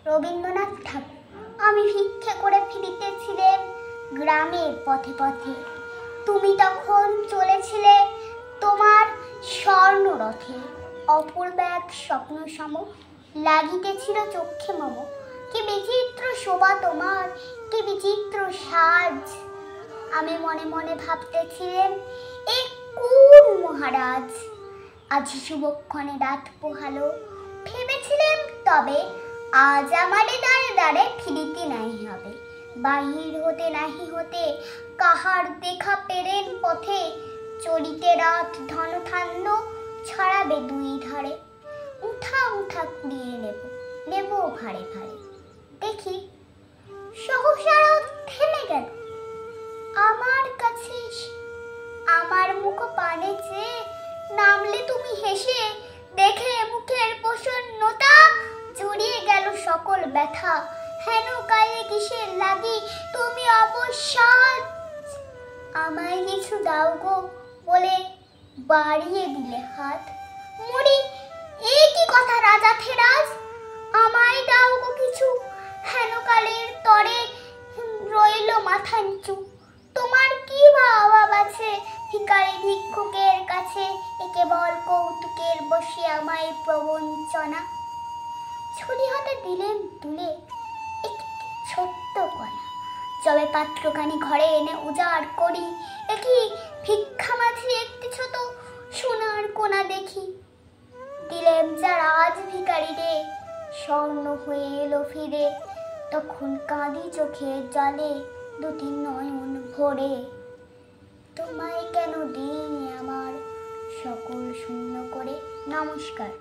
রবীন্দ্রনাথ ঠাকুর। আমি ভিক্ষে করে ফিরিতেছিলাম গ্রামের পথে পথে, তুমি তখন চলেছিলে তোমার স্বর্ণরথে। অপূর্ব এক স্বপ্ন সম লাগিতেছিল চক্ষে মম। কি বিচিত্র শোভা তোমার, কি বিচিত্র সাজ। আমি মনে মনে ভাবতেছিলাম, এ কোন মহারাজ। আজি শুভক্ষণে রাত পোহালো, ভেবেছিলাম তবে আজ আমারে দাঁড়ে দাঁড়ে ফিরিতে নাহি হবে। বাহির হতে নাহি হতে কাহার দেখা পেরেন পথে, চলিতে রাত ধনধান্য ছড়াবে দুই ধারে। উঠা উঠা কুড়িয়ে নেব ভারে ভারে। দেখি সহসা থেমে গেল আমার কাছে এসে। আমার মুখ পানে চেয়ে নামলে তুমি হেসে, দেখে মুখের প্রসন্নতা জড়িয়ে গেল সকল ব্যথা। হেন কালে কিসের লাগি তুমি অবসাদ, আমায় কিছু দাও গো বলে বাড়িয়ে দিলে হাত। মরি এ কি কথা রাজা থেরাজ, আমায় দাও গো কিছু। হেন কালের তরে রইল মাথা নিচু। তোমার কি বা অভাব আছে ভিখারি ভিক্ষুকের কাছে, এ কেবল কৌতুকের বসে আমায় প্রবঞ্চনা। ছুরি হাতে দিলেন তুলে একটি ছোট্ট কণা, যবে পাত্রখানি ঘরে এনে উজাড় করি, একই ভিক্ষা মাঝে একটি ছোট সোনার কোনা দেখি। দিলেম যারা আজ ভিখারি রে, স্বর্ণ হয়ে এলো ফিরে। তখন কাঁদি চোখের জলে দুটি নয়ন ভরে। তোমায় কেন দিই আমার সকল শূন্য করে। নমস্কার।